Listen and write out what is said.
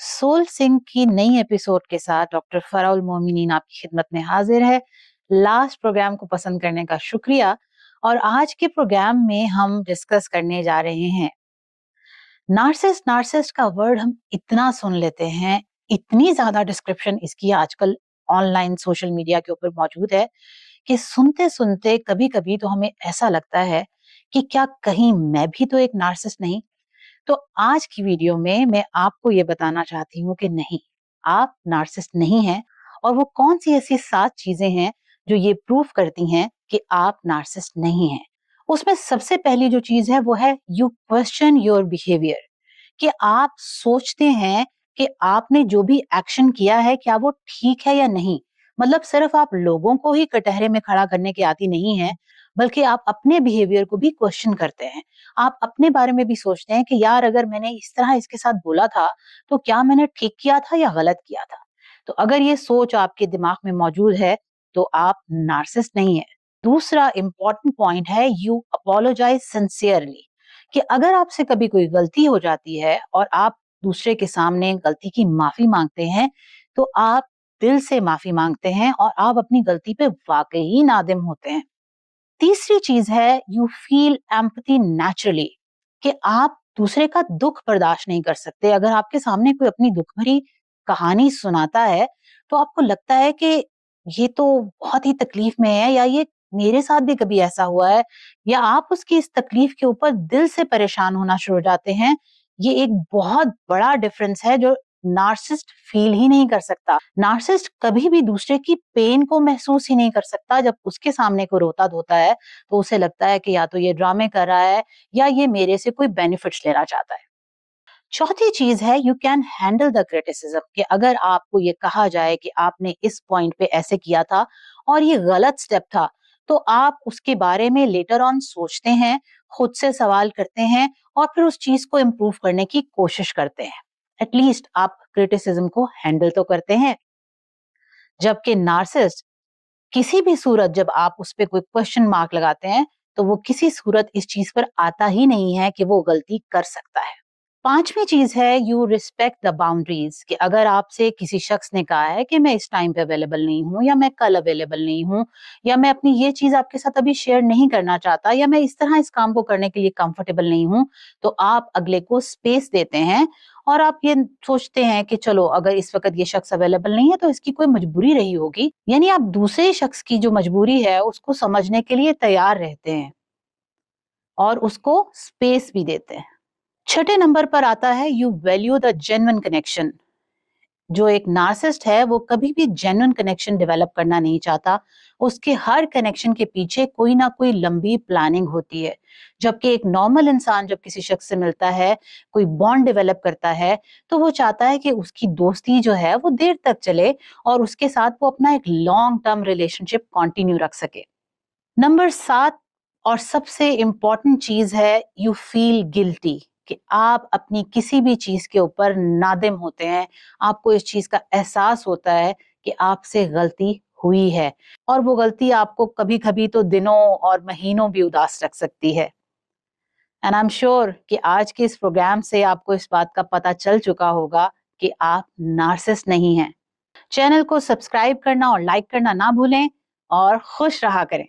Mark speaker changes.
Speaker 1: Soul Singh की नई episode के साथ डॉक्टर फराउल मोमिनीन आपकी खिदमत में हाजिर है। लास्ट प्रोग्राम को पसंद करने का शुक्रिया। और आज के प्रोग्राम में हम डिस्कस करने जा रहे हैं नार्सिस्ट। नार्सिस्ट का वर्ड हम इतना सुन लेते हैं, इतनी ज्यादा डिस्क्रिप्शन इसकी आजकल ऑनलाइन सोशल मीडिया के ऊपर मौजूद है कि सुनते सुनते कभी कभी तो हमें ऐसा लगता है कि क्या कहीं मैं भी तो एक नार्सिस्ट नहीं। तो आज की वीडियो में मैं आपको ये बताना चाहती हूँ कि नहीं, आप नार्सिसिस्ट नहीं हैं। और वो कौन सी ऐसी 7 चीजें हैं जो ये प्रूफ करती हैं कि आप नार्सिसिस्ट नहीं हैं। उसमें सबसे पहली जो चीज है वो है यू क्वेश्चन योर बिहेवियर, कि आप सोचते हैं कि आपने जो भी एक्शन किया है क्या वो ठीक है या नहीं। मतलब सिर्फ आप लोगों को ही कटहरे में खड़ा करने के आती नहीं है, बल्कि आप अपने बिहेवियर को भी क्वेश्चन करते हैं। आप अपने बारे में भी सोचते हैं कि यार अगर मैंने इस तरह इसके साथ बोला था तो क्या मैंने ठीक किया था या गलत किया था। तो अगर ये सोच आपके दिमाग में मौजूद है तो आप नार्सिसिस्ट नहीं है। दूसरा इंपॉर्टेंट पॉइंट है यू अपोलोजाइज सिंसियरली, कि अगर आपसे कभी कोई गलती हो जाती है और आप दूसरे के सामने गलती की माफी मांगते हैं तो आप दिल से माफी मांगते हैं और आप अपनी गलती पे वाकई नादिम होते हैं। तीसरी चीज है यू फील एम्पैथी नेचुरली, कि आप दूसरे का दुख बर्दाश्त नहीं कर सकते। अगर आपके सामने कोई अपनी दुख भरी कहानी सुनाता है तो आपको लगता है कि ये तो बहुत ही तकलीफ में है, या ये मेरे साथ भी कभी ऐसा हुआ है, या आप उसकी इस तकलीफ के ऊपर दिल से परेशान होना शुरू हो जाते हैं। ये एक बहुत बड़ा डिफरेंस है जो नार्सिसिस्ट फील ही नहीं कर सकता। नार्सिसिस्ट कभी भी दूसरे की पेन को महसूस ही नहीं कर सकता। जब उसके सामने कोई रोता धोता है तो उसे लगता है कि या तो ये ड्रामे कर रहा है या ये मेरे से कोई बेनिफिट्स लेना चाहता है। चौथी चीज है you can handle the criticism, कि अगर आपको ये कहा जाए कि आपने इस पॉइंट पे ऐसे किया था और ये गलत स्टेप था, तो आप उसके बारे में लेटर ऑन सोचते हैं, खुद से सवाल करते हैं और फिर उस चीज को इम्प्रूव करने की कोशिश करते हैं। एटलीस्ट आप क्रिटिसिज्म को हैंडल तो करते हैं। जबकि नार्सिसिस्ट किसी भी सूरत जब आप उस पे कोई क्वेश्चन मार्क लगाते हैं तो वो किसी सूरत इस चीज पर आता ही नहीं है कि वो गलती कर सकता है। पांचवी चीज है यू रिस्पेक्ट द बाउंड्रीज, कि अगर आपसे किसी शख्स ने कहा है कि मैं इस टाइम पे अवेलेबल नहीं हूँ, या मैं कल अवेलेबल नहीं हूँ, या मैं अपनी ये चीज आपके साथ अभी शेयर नहीं करना चाहता, या मैं इस तरह इस काम को करने के लिए कंफर्टेबल नहीं हूँ, तो आप अगले को स्पेस देते हैं। और आप ये सोचते हैं कि चलो अगर इस वक्त ये शख्स अवेलेबल नहीं है तो इसकी कोई मजबूरी रही होगी। यानी आप दूसरे शख्स की जो मजबूरी है उसको समझने के लिए तैयार रहते हैं और उसको स्पेस भी देते हैं। छठे नंबर पर आता है you value the genuine connection. जो एक नार्सिसिस्ट है वो कभी भी जेन्युइन कनेक्शन डेवलप करना नहीं चाहता। उसके हर कनेक्शन के पीछे कोई ना कोई लंबी प्लानिंग होती है। जबकि एक नॉर्मल इंसान जब किसी शख्स से मिलता है, कोई बॉन्ड डेवलप करता है, तो वो चाहता है कि उसकी दोस्ती जो है वो देर तक चले और उसके साथ वो अपना एक लॉन्ग टर्म रिलेशनशिप कंटिन्यू रख सके। नंबर 7 और सबसे इंपॉर्टेंट चीज है यू फील गिल्टी, कि आप अपनी किसी भी चीज के ऊपर नादिम होते हैं। आपको इस चीज का एहसास होता है कि आपसे गलती हुई है, और वो गलती आपको कभी कभी तो दिनों और महीनों भी उदास रख सकती है। एंड आई एम श्योर कि आज के इस प्रोग्राम से आपको इस बात का पता चल चुका होगा कि आप नार्सिसिस्ट नहीं हैं। चैनल को सब्सक्राइब करना और लाइक करना ना भूलें और खुश रहा करें।